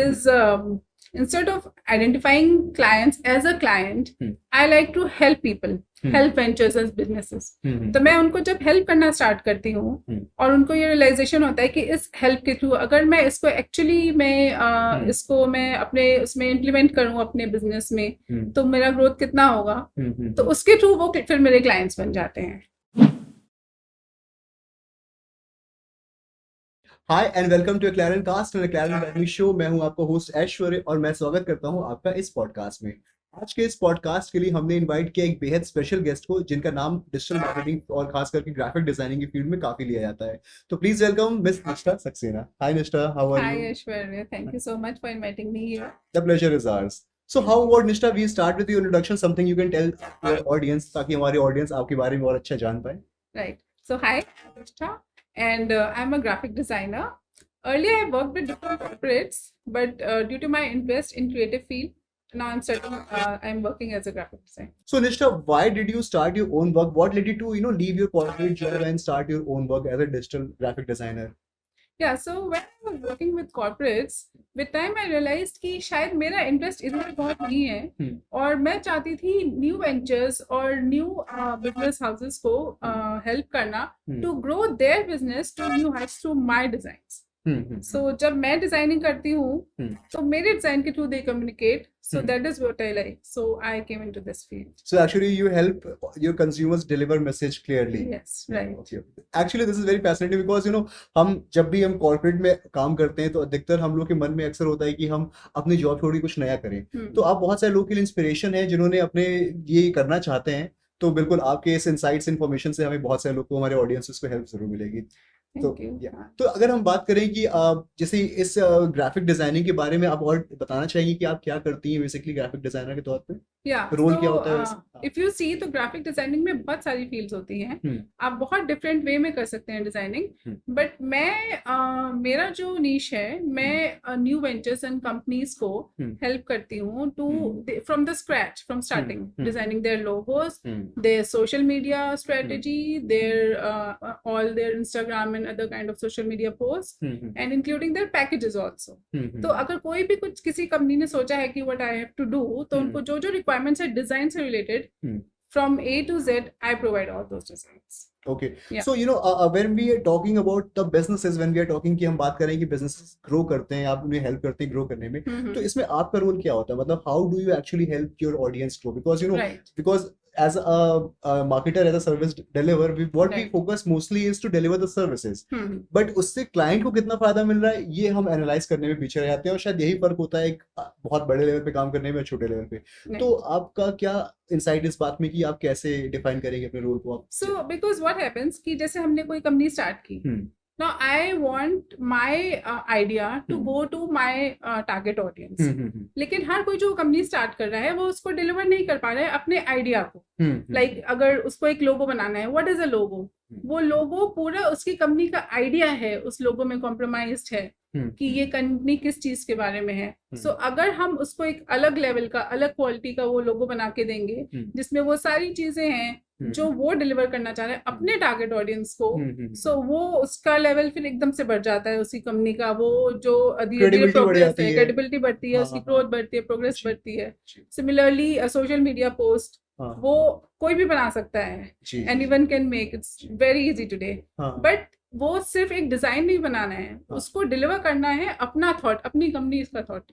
is instead of identifying clients as a client, I like to help people, help ventures as businesses. तो मैं उनको जब help करना start करती हूँ और उनको ये रियलाइजेशन होता है कि इस हेल्प के थ्रू अगर मैं इसको एक्चुअली इसको मैं अपने उसमें इम्प्लीमेंट करूँ अपने बिजनेस में तो मेरा ग्रोथ कितना होगा, तो उसके थ्रू वो फिर मेरे क्लाइंट्स बन जाते हैं. Hi and welcome to Clarion cast and Clarion academy show. मैं हूं आपका होस्ट ऐश्वर्य और मैं स्वागत करता हूं आपका इस पॉडकास्ट में. आज के इस पॉडकास्ट के लिए हमने इनवाइट किया एक बेहद स्पेशल गेस्ट को जिनका नाम डिजिटल मार्केटिंग और खास करके ग्राफिक डिजाइनिंग की फील्ड में काफी लिया जाता है. तो प्लीज वेलकम मिस निष्ठा Saxena. Hi Nishtha, how are Hi you? Aishwarya, thank you so much for inviting me here. The pleasure is ours. So how about Nishta, we start with your introduction, something you can tell your audience ताकि हमारी audience आपके बारे में और अच्छा जान पाए. Right. So hi, Anushka, and I'm a graphic designer. Earlier, I worked with different corporates, but due to my interest in creative field, now I'm working as a graphic designer. So Nishta, why did you start your own work? What led you to leave your corporate job and start your own work as a digital graphic designer? Yeah, so when I was working with corporates, with time I realized कि शायद मेरा interest इधर बहुत नहीं है और मैं चाहती थी न्यू वेंचर्स और न्यू बिजनेस हाउसेस को हेल्प करना to grow their business to new heights through my designs. So जब मैं डिजाइनिंग करती हूँ तो मेरे डिजाइन के through they communicate. So that is what I like. So I came into this field. So actually you help your consumers deliver message clearly. Yes, right. Okay. Actually this is very fascinating because हम जब भी हम corporate में काम करते हैं तो अधिकतर हम लोग के मन में अक्सर होता है कि हम अपनी जॉब छोड़ के कुछ नया करें. तो आप बहुत सारे लोगों के लिए इंस्पिरेशन है जिन्होंने अपने ये करना चाहते हैं. तो बिल्कुल आपके इस इनसाइट्स इन्फॉर्मेशन से हमें बहुत सारे लोग को, हमारे ऑडियंस को हेल्प जरूर मिलेगी. तो अगर हम बात करें कि जैसे इस ग्राफिक डिजाइनिंग के बारे में आप और बताना चाहेंगे कि आप क्या करती हैं बेसिकली ग्राफिक डिजाइनर के तौर पे. रोल क्या होता है? इफ यू सी तो ग्राफिक डिजाइनिंग में बहुत सारी फील्ड्स होती हैं. आप बहुत डिफरेंट वे में कर सकते हैं डिजाइनिंग. बट मेरा जो नीश है, मैं न्यू वेंचर्स एंड कंपनीज को हेल्प करती हूँ to from the scratch, from starting designing their logos, their social media strategy, all their Instagram and other kind of social media posts, and including their packages also. तो अगर कोई भी कुछ किसी company ने सोचा है कि what I have to do, तो उनको जो जो requirements है डिजाइन से related, from A to Z, I provide all those designs. Okay. Yeah. So when we are talking about the businesses, when we are talking कि हम बात करें कि businesses grow करते हैं, आप उन्हें help करते हैं grow करने में, तो इसमें आपका रोल क्या होता है? मतलब how do you actually help your audience grow? Because right. because as a marketer, as a service deliverer, what we focus mostly is to deliver the services. But उससे client को कितना फायदा मिल रहा है ये हम एनालाइज करने में पीछे रह जाते हैं और शायद यही फर्क होता है एक बहुत बड़े लेवल पे काम करने में, छोटे लेवल पे. तो आपका क्या इंसाइट इस बात में कि आप कैसे डिफाइन करेंगे अपने रोल को आप? So because what happens कि जैसे हमने कोई कंपनी स्टार्ट की, now I want my idea to go to my target audience. लेकिन हर कोई जो कंपनी स्टार्ट कर रहा है वो उसको डिलीवर नहीं कर पा रहा है अपने आइडिया को. लाइक अगर उसको एक लोगो बनाना है, व्हाट इज अ लोगो? वो लोगो पूरा उसकी कंपनी का आइडिया है, उस लोगो में कॉम्प्रोमाइज्ड है कि ये कंपनी किस चीज के बारे में है. सो अगर हम उसको एक अलग लेवल का, अलग क्वालिटी का वो लोगो बना के देंगे जिसमें वो सारी चीजें हैं जो वो डिलीवर करना चाह रहे हैं अपने टारगेट ऑडियंस को, सो वो उसका लेवल फिर एकदम से बढ़ जाता है उसी कंपनी का. वो जो धीरे-धीरे प्रोग्रेस है, क्रेडिबिलिटी बढ़ती है, उसकी ग्रोथ बढ़ती है, प्रोग्रेस बढ़ती है. सिमिलरली सोशल मीडिया पोस्ट वो कोई भी बना सकता है, anyone can make, it's very easy today. But वो सिर्फ एक डिजाइन नहीं बनाना है, उसको डिलीवर करना है अपना थॉट, अपनी कंपनी का थॉट.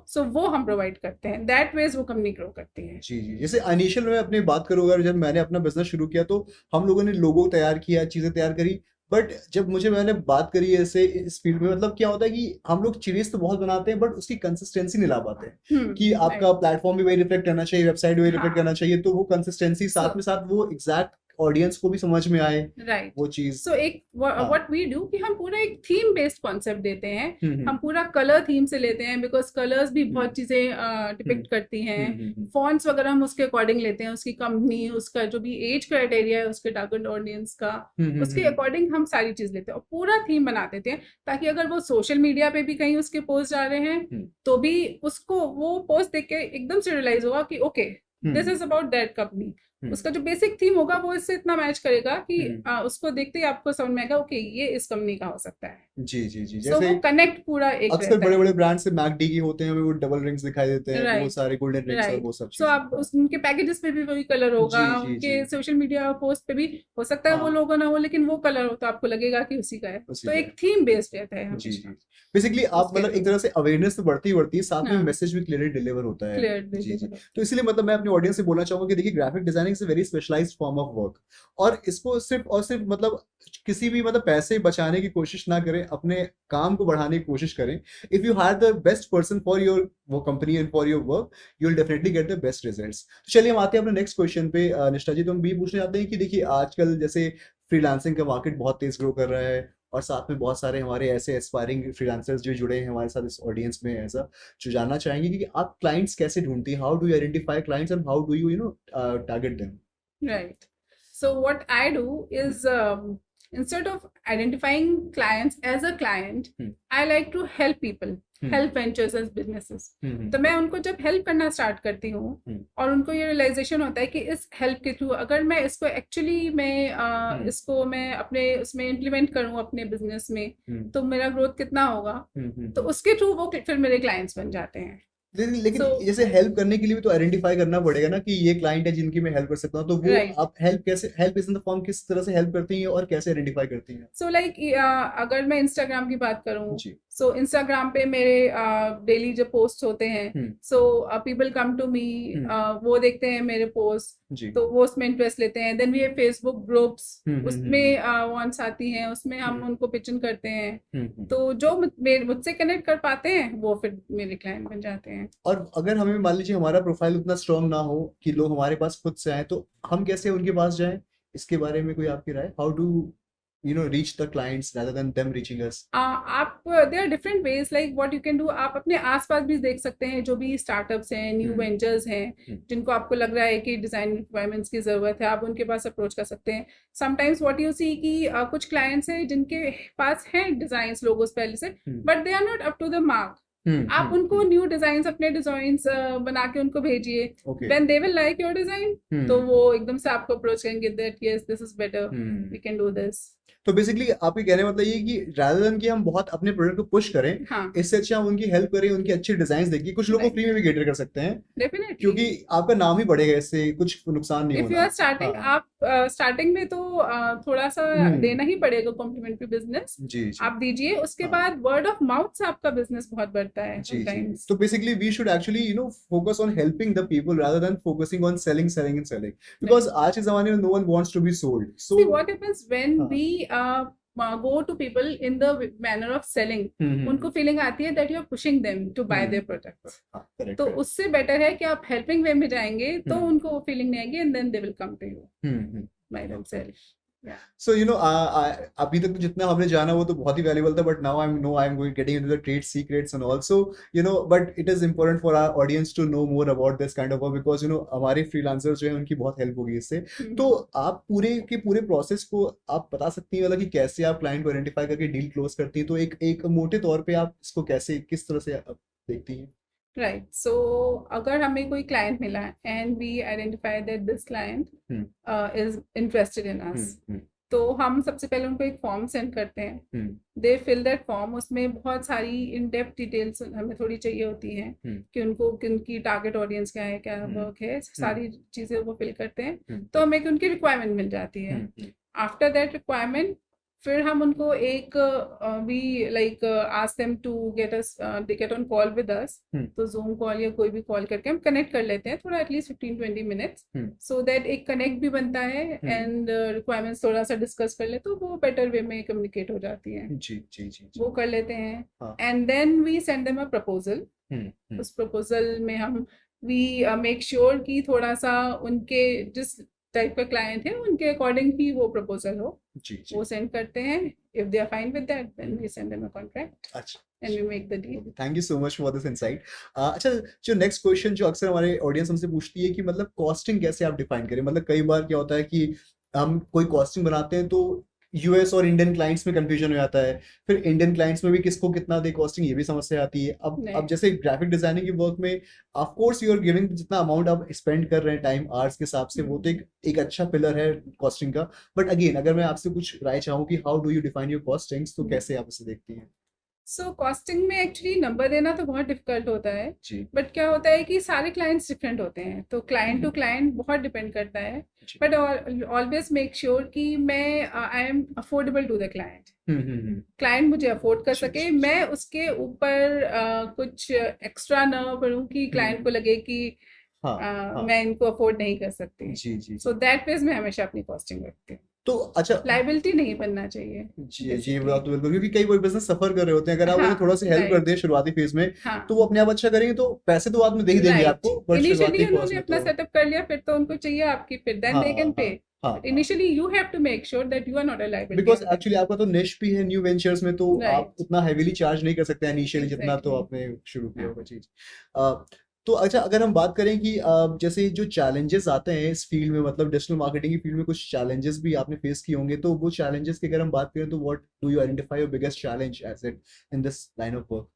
सो वो हम प्रोवाइड करते हैं. दैट वेज वो कंपनी ग्रो करती है. जी. जैसे इनिशियल में अपनी बात करूँ, अगर जब मैंने अपना बिजनेस शुरू किया तो हम लोगों ने लोगो तैयार किया, चीजें तैयार करी. बट जब मैंने बात करी ऐसे इस फील्ड में, मतलब क्या होता है कि हम लोग चीज तो बहुत बनाते हैं बट उसकी कंसिस्टेंसी नहीं ला पाते हैं कि आपका प्लेटफॉर्म भी वही रिफ्लेक्ट करना चाहिए, वेबसाइट भी वही रिफ्लेक्ट करना चाहिए. तो वो कंसिस्टेंसी साथ में साथ वो एग्जैक्ट ऑडियंस को भी समझ में आए, राइट वो चीज. सो एक व्हाट वी डू कि हम पूरा एक थीम बेस्ड कॉन्सेप्ट देते हैं. हम पूरा कलर थीम से लेते हैं बिकॉज कलर्स भी बहुत चीजें डिपिक्ट करती हैं. फॉन्ट्स वगैरह हम उसके अकॉर्डिंग लेते हैं, उसकी कंपनी, उसका जो भी एज क्राइटेरिया है उसके टारगेट ऑडियंस का, उसके अकॉर्डिंग हम सारी चीज लेते हैं और पूरा थीम बना देते हैं ताकि अगर वो सोशल मीडिया पे भी कहीं उसके पोस्ट आ रहे हैं तो भी उसको वो पोस्ट देख के एकदम से रियलाइज होगा कि okay this is about that company. उसका जो बेसिक थीम होगा वो इससे इतना मैच करेगा कि उसको देखते ही आपको समझ में आएगा ओके ये इस कंपनी का हो सकता है। जी जी जी, सो जैसे वो कनेक्ट पूरा एक अक्सर रहता बड़े है। बड़े ब्रांड से मैकडी की होते हैं, वो डबल रिंग्स दिखाई देते हैं, वो राइट सारे गोल्डन रिंग्स और वो सब सो आप उनके पैकेजेस पे भी वही कलर होगा, जी जी उनके जी, सोशल मीडिया पोस्ट पे भी हो सकता है वो हाँ लोगो ना हो, लेकिन वो कलर हो तो आपको लगेगा कि उसी का है। उसी तो का एक थीम बेस्ड रहता है जी हमेशा जी। बेसिकली आप उसके मतलब थ्रू। एक तरह से अवेयरनेस तो बढ़ती ही बढ़ती है, साथ में हाँ मैसेज भी क्लियरली डिलीवर होता है। क्लियर जी जी। डिलीवर। तो इसीलिए मतलब मैं अपनी ऑडियंस से बोलना चाहूंगा कि देखिए graphic designing is a very specialised form of work, और इसको सिर्फ और सिर्फ मतलब किसी भी मतलब पैसे बचाने की कोशिश ना करें, अपने काम को बढ़ाने की कोशिश करें। If you hire the best person for your वो company and for your work, you will definitely get the best results. तो चलिए हम आते हैं अपने नेक्स्ट क्वेश्चन पे। निष्ठा जी, तो हम भी पूछने जाते हैं कि देखिए आजकल जैसे फ्रीलांसिंग का मार्केट बहुत तेज ग्रो कर रहा है, और साथ में बहुत सारे हमारे ऐसे एस्पायरिंग फ्रीलांसर्स जो जुड़े हैं हमारे साथ इस ऑडियंस में, ऐसा जो जानना चाहेंगे कि आप क्लाइंट्स कैसे ढूंढती हैं, how do you identify clients and how do you you know target them. Right. So what I do is instead of identifying clients as a client, I like to help people, help ventures as businesses. तो मैं उनको जब help करना start करती हूँ और उनको ये रियलाइजेशन होता है कि इस हेल्प के थ्रू अगर मैं इसको एक्चुअली मैं इसको मैं अपने उसमें इम्प्लीमेंट करूँ अपने बिजनेस में तो मेरा ग्रोथ कितना होगा, तो उसके थ्रू वो फिर मेरे क्लाइंट्स बन जाते हैं। लेकिन So जैसे हेल्प करने के लिए भी तो आइडेंटिफाई करना पड़ेगा ना कि ये क्लाइंट है जिनकी मैं हेल्प कर सकता हूँ, तो वो right. आप हेल्प कैसे, help is in the form किस तरह से हेल्प करती हैं और कैसे आइडेंटिफाई करती हैं? सो लाइक अगर मैं इंस्टाग्राम की बात करूँ, जी सो इंस्टाग्राम पे मेरे डेली जो पोस्ट होते हैं, so people come to me, वो देखते हैं मेरे पोस्ट, जी तो वो उसमें इंटरेस्ट लेते हैं। Then we have Facebook groups, उसमें वॉन्ट्स आती हैं, उसमें हम उनको पिचिंग करते हैं। तो जो मुझसे कनेक्ट कर पाते हैं वो फिर मेरे क्लाइंट बन जाते हैं। और अगर हमें मान लीजिए हमारा प्रोफाइल उतना स्ट्रांग ना हो कि लोग हमारे पास खुद से आए, तो हम कैसे उनके पास जाएं? इसके बारे में कोई आपकी राय, how do you know reach the clients rather than them reaching us? आप there are different ways like what you can do. आप अपने आसपास भी देख सकते हैं, जो भी स्टार्टअप्स हैं, न्यू वेंचर्स हैं, जिनको आपको लग रहा है कि डिजाइन रिक्वायरमेंट्स की जरूरत है, आप उनके पास अप्रोच कर सकते हैं। समटाइम्स व्हाट यू सी कि कुछ क्लाइंट्स हैं जिनके पास हैं डिजाइन्स लोगोस पहले से, but they are not up to the mark. आप उनको न्यू डिजाइन्स, अपने डिजाइन्स बना के उनको भेजिए, when they will like your design, तो वो एकदम से आपको अप्रोच करेंगे that yes this is better, we can do this. तो बेसिकली आपके कहने का मतलब ये कि rather than कि हम बहुत अपने प्रोडक्ट को पुश करें, हाँ इससे अच्छा हम उनकी हेल्प करें, उनकी अच्छी डिजाइन देखिए, कुछ लोगों को फ्री में भी कैटर कर सकते हैं, डेफिनेटली, क्योंकि आपका नाम ही बढ़ेगा, इससे कुछ नुकसान नहीं इफ यू होना। आर स्टार्टिंग, हाँ आप स्टार्टिंग में तो थोड़ा सा देना ही पड़ेगा कॉम्प्लीमेंट्री बिजनेस, जी जी आप दीजिए, उसके हाँ बाद वर्ड ऑफ माउथ से आपका बिजनेस बहुत बढ़ता है जी जी। समटाइम्स। तो basically we should actually you know focus on helping the people rather than focusing on selling selling and selling, because आज के जमाने में no one wants to be sold, so See what happens when हाँ we go to people in the manner of selling, उनको feeling आती है that you are pushing them to buy their products, हाँ correct तो correct उससे better है कि आप हेल्पिंग वे में जाएंगे तो उनको वो फीलिंग नहीं आएगी, and then they will come to you by themselves. Yeah. So you know, अभी तक तो जितना हमने जाना वो तो बहुत ही वैल्यूबल था, but now I'm going getting into the trade secrets and also you know, but it is important for our audience to know more about this kind of work, because you know हमारे freelancers जो हैं उनकी बहुत help होगी इससे। तो आप पूरे के पूरे प्रोसेस को आप बता सकती हैं, मतलब कि कैसे आप क्लाइंट को आइडेंटिफाई करके डील क्लोज करती हैं, तो एक मोटे तौर पे आप इसको कैसे, किस तरह से आप देखती हैं? राइट, सो अगर हमें कोई क्लाइंट मिला and we identify that this client is interested in us, तो हम सबसे पहले उनको एक फॉर्म सेंड करते हैं, दे फिल दैट फॉर्म। उसमें बहुत सारी इन डेप्थ डिटेल्स हमें थोड़ी चाहिए होती हैं कि उनको उनकी टारगेट ऑडियंस क्या है, क्या वर्क है, सारी चीज़ें वो फिल करते हैं, तो हमें उनकी रिक्वायरमेंट मिल जाती है। आफ्टर दैट रिक्वायरमेंट फिर हम उनको एक we like ask them to get on call with us, तो जूम कॉल या कोई भी कॉल करके हम कनेक्ट कर लेते हैं थोड़ा, एटलीस्ट 15-20 मिनट्स, सो दैट एक कनेक्ट भी बनता है एंड रिक्वायरमेंट्स थोड़ा सा डिस्कस कर ले तो वो बेटर वे में कम्युनिकेट हो जाती है। जी जी जी वो कर लेते हैं हाँ and then we send them a proposal. उस प्रपोजल में हम वी मेक श्योर कि थोड़ा सा उनके जिस टाइप का क्लाइंट है उनके अकॉर्डिंग ही वो प्रपोजल हो, जी जी वो सेंड करते हैं। If they are fine with that then we send them a contract अच्छा and we make the deal. Thank you so much for this insight. अच्छा, जो नेक्स्ट क्वेश्चन जो अक्सर हमारे ऑडियंस हमसे पूछती है कि मतलब कॉस्टिंग कैसे आप डिफाइन करें, मतलब कई बार क्या होता है कि हम कोई कॉस्टिंग बनाते हैं तो यूएस और इंडियन क्लाइंट्स में कंफ्यूजन हो जाता है, फिर इंडियन क्लाइंट्स में भी किसको कितना दे कॉस्टिंग, ये भी समस्या आती है। अब नहीं जैसे ग्राफिक डिजाइनिंग की वर्क में of course you are giving, जितना अमाउंट आप स्पेंड कर रहे हैं टाइम आवर्स के हिसाब से, वो तो एक अच्छा पिलर है कॉस्टिंग का। बट अगेन अगर मैं आपसे कुछ राय चाहूँ कि how do you define your costings, तो कैसे आप इसे देखती हैं? सो कॉस्टिंग में एक्चुअली नंबर देना तो बहुत डिफिकल्ट होता है, जी बट क्या होता है कि सारे क्लाइंट्स डिफरेंट होते हैं, तो क्लाइंट टू क्लाइंट बहुत डिपेंड करता है। जी बट ऑलवेज मेक श्योर कि मैं I am affordable to the client, client मुझे अफोर्ड कर जी सके, जी मैं उसके ऊपर कुछ एक्स्ट्रा न पढ़ूँ कि क्लाइंट को लगे कि हाँ हाँ मैं इनको अफोर्ड नहीं कर सकती। जी जी सो जी। दैट वेज मैं हमेशा अपनी कॉस्टिंग रखती हूँ, तो अच्छा, लाइबिलिटी नहीं बनना चाहिए जी जी बेसिकली। बात तो बिल्कुल, क्योंकि कई कोई बिजनेस सफर कर रहे होते हैं, अगर आप उन्हें हाँ थोड़ा सा हेल्प कर राइट, दें शुरुआती फेज में, हाँ तो वो अपने आप अच्छा करेंगे, तो पैसे तो बाद में दे ही देंगे राइट। आपको, बट इनिशियली शुरुआती कॉस्ट उन्होंने में अपना तो सेटअप कर लिया, फिर तो उनको चाहिए आपकी, फिर देन हाँ दे कैन पे। हाँ बट हाँ, initially you have to make sure that you are not a liability because on them. Actually आपका तो निश भी है न्यू वेंचर्स में, तो आप राइट, उतना हैवीली चार्ज नहीं कर सकते इनिशियली जितना तो एग्जैक्टली। आपने शुरू किया हाँ, होगा चीज। तो अच्छा, अगर हम बात करें कि जैसे जो चैलेंजेस आते हैं इस फील्ड में, मतलब डिजिटल मार्केटिंग की फील्ड में कुछ चैलेंजेस भी आपने फेस किए होंगे, तो वो चैलेंजेस की अगर हम बात करें, तो what do you identify your biggest challenge as it in this line of work?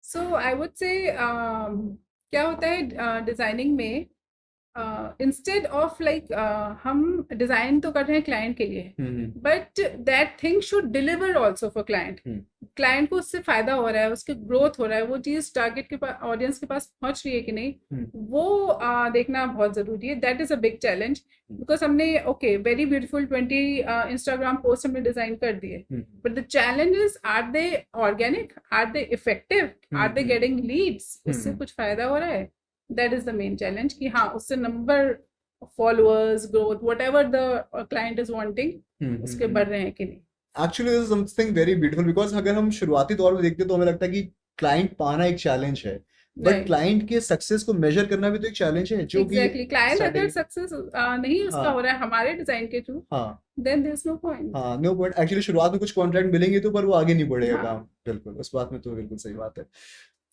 So I would say क्या होता है डिजाइनिंग में, इंस्टेड ऑफ लाइक हम डिजाइन तो कर रहे हैं क्लाइंट के लिए, hmm but that thing should deliver also for client. Hmm client को उससे फायदा हो रहा है, उसके ग्रोथ हो रहा है, वो चीज टारगेट के पास, ऑडियंस के पास पहुंच रही है कि नहीं, हम्म वो देखना बहुत जरूरी है। That is a big challenge, because हमने okay very beautiful 20 Instagram post हमने डिजाइन कर दिए, hmm but the challenge is are they organic, are they effective, are they getting leads, उससे कुछ फायदा हो रहा है। That is the main challenge कि हाँ उससे number, followers, growth, whatever the client is wanting, उसके बढ़ रहे हैं कि नहीं। Actually this is something very beautiful, because अगर हम शुरुआती दौर में देखते हैं तो हमें लगता है कि क्लाइंट पाना एक चैलेंज है, बट राइट, क्लाइंट के सक्सेस को मेजर करना भी तो एक चैलेंज है, जो कि एग्जैक्टली। क्लाइंट अगर स्टार्टिंग। सक्सेस नहीं उसका हाँ हो रहा है हमारे डिजाइन के थ्रू, हाँ then there is no point. हाँ, नो पॉइंट एक्चुअली, शुरुआत में कुछ कॉन्ट्रैक्ट मिलेंगे तो, पर वो आगे नहीं बढ़ेगा हाँ, काम, बिल्कुल उस बात में तो बिल्कुल सही बात है।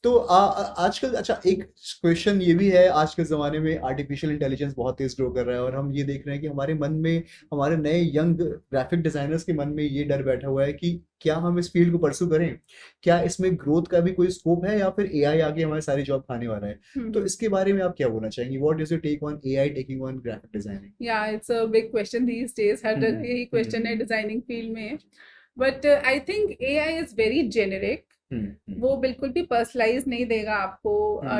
तो आजकल अच्छा एक क्वेश्चन ये भी है, आज के ज़माने में आर्टिफिशियल इंटेलिजेंस बहुत तेज ग्रो कर रहा है, और हम ये देख रहे हैं कि हमारे मन में, हमारे नए यंग ग्राफिक डिजाइनर्स के मन में ये डर बैठा हुआ है कि क्या हम इस फील्ड को परस्यू करें, क्या इसमें ग्रोथ का भी कोई स्कोप है, या फिर एआई आगे हमारी सारी जॉब खाने वाला है। तो इसके बारे में आप क्या बोलना चाहेंगे, what is your take on AI taking on graphic designing? Yeah it's a big question these days, हर जगह यही क्वेश्चन है डिजाइनिंग फील्ड में। But I think AI is very generic, वो बिल्कुल भी पर्सनलाइज नहीं देगा आपको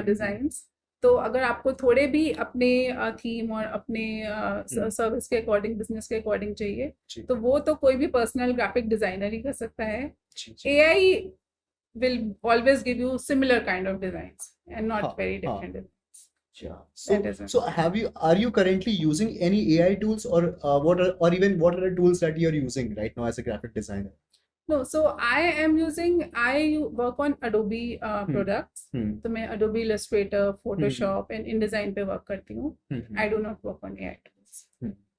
डिजाइन्स। तो अगर आपको थोड़े भी अपने थीम और अपने सर्विस के अकॉर्डिंग, बिजनेस के अकॉर्डिंग चाहिए, तो वो तो कोई भी पर्सनल ग्राफिक डिजाइनर ही कर सकता है। AI will always give you similar kind of designs and not very different designs. Yeah. That is it. So are you currently using any AI tools, or or even what are the tools that you are using right now as a graphic designer? No, so I work on Adobe products. तो मैं Adobe Illustrator, Photoshop and InDesign पे work करती हूँ. I do not work on AI tools.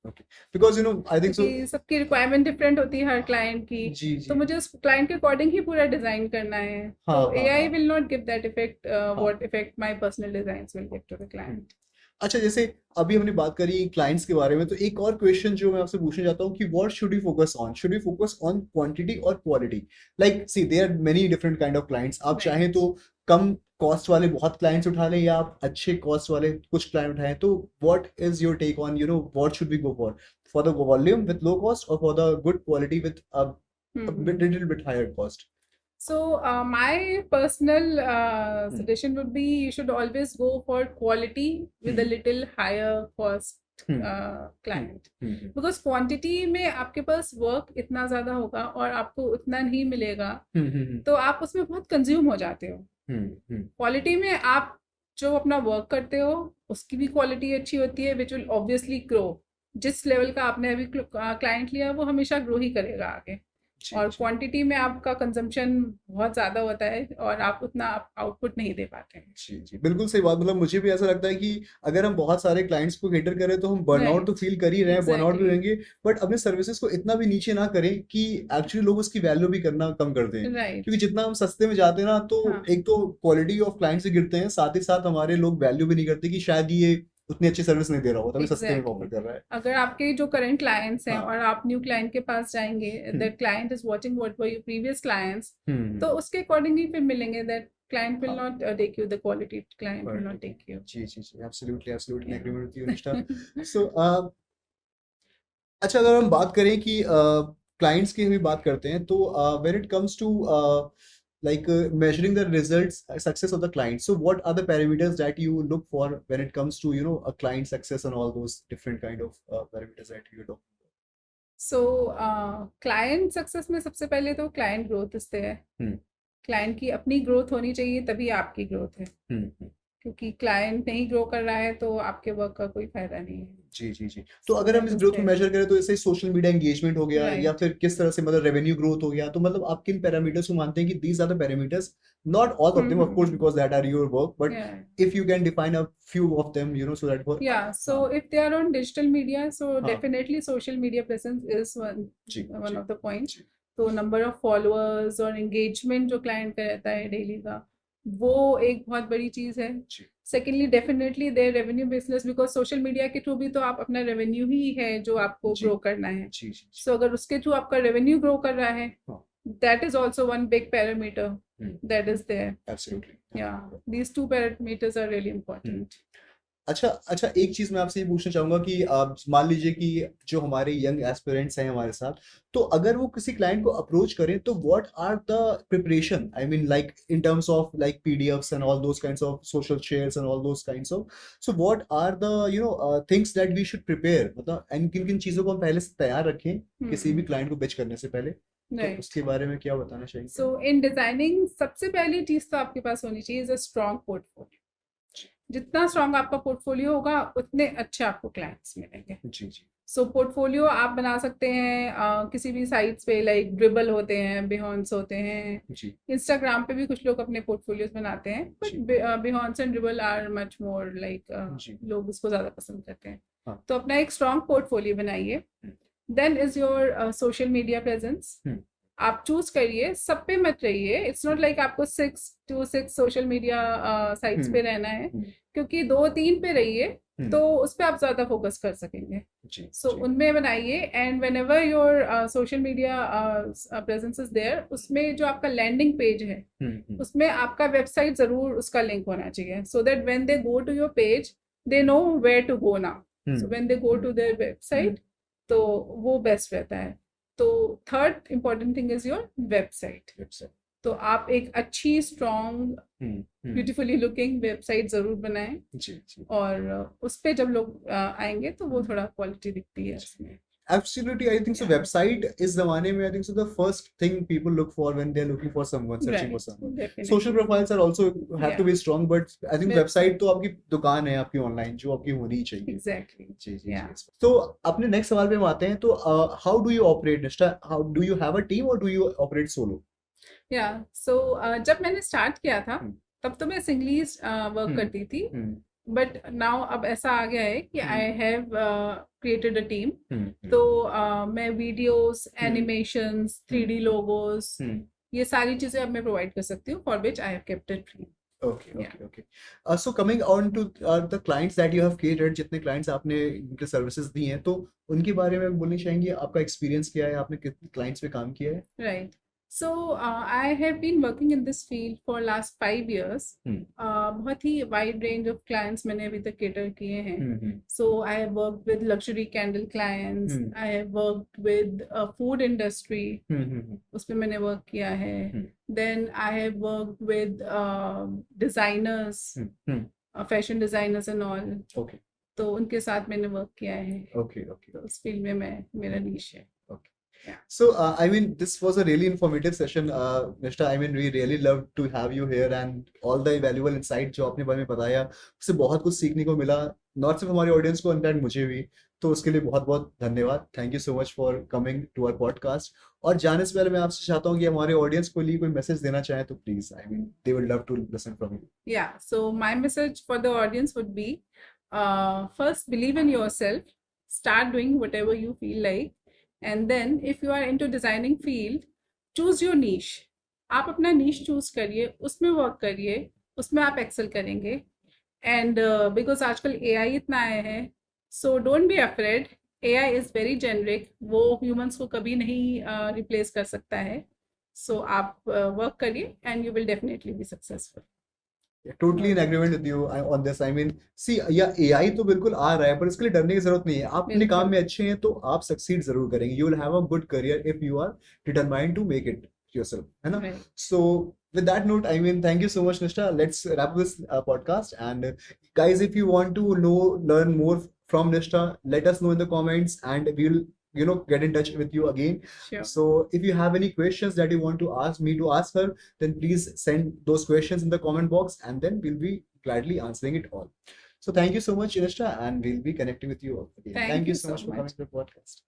Okay. Because I think so. क्योंकि सबकी requirement different होती है हर client की, जी तो जी मुझे उस क्लाइंट के अकॉर्डिंग ही पूरा डिजाइन करना है। हाँ तो हाँ AI हाँ will not give that effect, हाँ। what effect my personal designs will give to the client. अच्छा, जैसे अभी हमने बात करी क्लाइंट्स के बारे में, तो एक और क्वेश्चन जो मैं आपसे पूछना चाहता हूँ कि what should you focus on, should you focus on quantity और quality? Like see there are many different kind of clients, आप चाहें Right. तो कम कॉस्ट वाले बहुत क्लाइंट्स उठा लें, या आप अच्छे कॉस्ट वाले कुछ क्लाइंट उठाएं, तो what is your take on, what should we go for the volume with low cost, और for the good quality with little bit higher cost? So my personal suggestion would be you should always go for quality with a little higher cost client, because quantity में आपके पास work इतना ज़्यादा होगा और आपको उतना नहीं मिलेगा, तो आप उसमें बहुत कंज्यूम हो जाते हो। क्वालिटी में आप जो अपना वर्क करते हो उसकी भी क्वालिटी अच्छी होती है, विच विल ऑब्वियसली ग्रो। जिस लेवल का आपने अभी क्लाइंट लिया वो हमेशा ग्रो ही करेगा आगे, और क्वांटिटी में आपका कंजम्पशन बहुत ज़्यादा होता है और आप उतना आउटपुट नहीं दे पाते हैं। जी जी बिल्कुल सही बात, मतलब मुझे भी ऐसा लगता है कि अगर हम बहुत सारे क्लाइंट्स को केटर करें तो हम बर्नआउट तो फील कर ही रहे हैं, बर्नआउट भी रहेंगे, बट अपने सर्विसेज को इतना भी नीचे ना करें कि एक्चुअली लोग उसकी वैल्यू भी करना कम कर दें। क्योंकि जितना हम सस्ते में जाते हैं ना, तो एक तो क्वालिटी ऑफ क्लाइंट से गिरते हैं, साथ ही साथ हमारे लोग वैल्यू भी नहीं करते कि शायद ये उतनी अच्छी सर्विस नहीं दे रहा हो तभी सस्ते में ऑफर एग्जैक्टली कर रहा है। अगर आपके जो करंट क्लाइंट्स हैं हाँ। और आप न्यू क्लाइंट के पास जाएंगे, that client is watching what were your previous clients, तो उसके अकॉर्डिंगली फिर मिलेंगे, दैट client will हाँ, not take you, the quality client will not perfect. take you. जी जी जी, absolutely absolutely Yeah. Agree with you Nishtha. So अच्छा, अगर हम बात करें कि क्लाइंट्स की भी बात करते हैं, तो when it comes to like measuring the results success of the client, so what are the parameters that you look for when it comes to, you know, a client success and all those different kind of parameters that you talk So client success में सबसे पहले तो client growth इससे है, about? client की अपनी growth होनी चाहिए तभी आपकी growth है, क्योंकि क्लाइंट नहीं ग्रो कर रहा है तो आपके वर्क का कोई फायदा नहीं है। जी जी जी। तो So अगर हम that इस is ग्रोथ को there. मेजर करें तो जैसे सोशल मीडिया एंगेजमेंट हो गया या Right. फिर किस तरह से मतलब रेवेन्यू ग्रोथ हो गया, तो मतलब आप किन पैरामीटर्स को मानते हैं कि these are the parameters, not all of them of course because that are your work, but Yeah. if you can define a few of them, you know, so that for Yeah. So हाँ if they are on digital media, so हाँ definitely social media presence is जी one जी of the points. जी तो number of followers और engagement जो client का रहता है डेली का, वो एक बहुत बड़ी चीज़ है। जी secondly definitely there revenue business, because social media के थ्रू भी तो आप अपना रेवेन्यू ही है जो आपको जी ग्रो करना है। जी जी जी, सो अगर उसके थ्रू आपका रेवेन्यू ग्रो कर रहा है, हाँ that is also one big parameter that is there. Absolutely. Yeah these two parameters are really important. अच्छा अच्छा, एक चीज मैं आपसे ये पूछना चाहूंगा कि मान लीजिए कि जो हमारे यंग एस्पिरेंट्स हैं हमारे साथ, तो अगर वो किसी क्लाइंट को अप्रोच करें तो what are the preparation, I mean like in terms of like PDFs and all those kinds of social shares and all those kinds of, so what are the, you know, things that we should prepare, मतलब and किन किन चीजों को हम पहले से तैयार रखें किसी भी क्लाइंट को पिच करने से पहले, तो राइट। उसके बारे में क्या बताना चाहिए? सो इन डिजाइनिंग सबसे पहली चीज तो आपके पास होनी चाहिए इज अ स्ट्रॉन्ग पोर्टफोलियो। जितना स्ट्रॉन्ग आपका पोर्टफोलियो होगा उतने अच्छे आपको क्लाइंट्स मिलेंगे। जी जी सो पोर्टफोलियो आप बना सकते हैं किसी भी साइट्स पे, लाइक ड्रिबल होते हैं, बिहॉन्स होते हैं, जी इंस्टाग्राम पे भी कुछ लोग अपने पोर्टफोलियोज बनाते हैं, जी but Behance and Dribbble are much more like जी लोग उसको ज़्यादा पसंद करते हैं। हाँ तो अपना एक स्ट्रॉन्ग पोर्टफोलियो बनाइए। Then is your social media presence. आप चूज करिए, सब पे मत रहिए। इट्स नॉट लाइक आपको 6 सोशल मीडिया साइट्स पे रहना है, क्योंकि 2-3 पे रहिए तो उस पर आप ज़्यादा फोकस कर सकेंगे। जी सो जी उनमें बनाइए, and whenever your social media presence is there, उसमें जो आपका लैंडिंग पेज है उसमें आपका वेबसाइट ज़रूर उसका लिंक होना चाहिए, so that when they go to your page they know where to go now. So when they go to their website, तो वो बेस्ट रहता है। तो third important thing is your website. Website. तो आप एक अच्छी स्ट्रॉन्ग ब्यूटीफुली लुकिंग वेबसाइट जरूर बनाएं, जी जी और उस पे जब लोग आएंगे तो वो थोड़ा क्वालिटी दिखती है उसमें। Absolutely, I think so. Yeah. Website is ज़माने में I think so the first thing people look for when they're looking for someone, searching for Right, someone. definitely. Social profiles are also have to Yeah. be strong, but I think Website. website तो आपकी दुकान है आपकी online जो आपकी होनी ही चाहिए। Exactly. जी जी Yeah. जी। तो अपने नेक्स्ट सवाल पे हम आते हैं, तो how do you operate, Nishta? How do you have a team or do you operate solo? Yeah. So जब मैंने स्टार्ट किया था तब तो मैं सिंगली वर्क करती थी, बट नाउ अब ऐसा आ गया है कि I have created a team. तो मैं वीडियोस, एनिमेशंस, 3D लोगोस, ये सारी चीजें अब मैं प्रोवाइड कर सकती हूँ, for which I have kept it free. Okay, okay, okay. So coming on to the clients that you have catered, जितने clients आपने उनके services दी हैं, तो उनके बारे में बोलनी चाहेंगे, आपका experience क्या है, आपने कितने clients पे काम किया है? Right. So I have been working in this field for last 5 years. बहुत ही wide range of clients मैंने अभी तक cater किए हैं. So I have worked with luxury candle clients. I have worked with food industry. उस पे मैंने work किया है. Then I have worked with designers, fashion designers and all. Okay. तो उनके साथ मैंने work किया है. Okay, okay. तो उस field में मेरा niche है. So, I mean, this was a really informative session, Nishta. I mean, we really loved to have you here and all the valuable insight जो आपने बारे में बताया, उससे बहुत कुछ सीखने को मिला, not सिर्फ हमारे ऑडियंस को, इनफैक्ट मुझे भी। तो उसके लिए बहुत बहुत धन्यवाद। Thank you so much for coming to our podcast. और जाने से पहले मैं आपसे चाहता हूँ कि हमारे ऑडियंस को लिए कोई मैसेज देना चाहें तो please, I mean, they would love to listen from you. Yeah, so my message for the audience would be, first believe in yourself, start doing whatever you feel like, and then if you are into designing field, choose your niche. आप अपना niche choose करिए, उसमें work करिए, उसमें आप excel करेंगे, and because आजकल AI इतना आया है, so don't be afraid, AI is very generic, वो ह्यूमंस को कभी नहीं रिप्लेस कर सकता है. सो आप वर्क करिए and you will definitely be successful. Totally in agreement with you on this. I mean see, yeah AI तो बिल्कुल आ रहा है, पर इसके लिए डरने की जरूरत नहीं है. आप अपने काम बिल्कुल. में अच्छे हैं तो आप सक्सीड जरूर करेंगे. You will have a good career if you are determined to make it yourself, है ना? Right. So with that note, I mean, thank you so much, Nishta. Let's wrap this podcast. And guys, if you want to learn more from Nishta, let us know in the comments, and we'll get in touch with you again. Sure. So if you have any questions that you want to ask me to ask her, then please send those questions in the comment box, and then we'll be gladly answering it all. So thank you so much, Nishta, and we'll be connecting with you again. Thank you you so so much for much. coming to the podcast.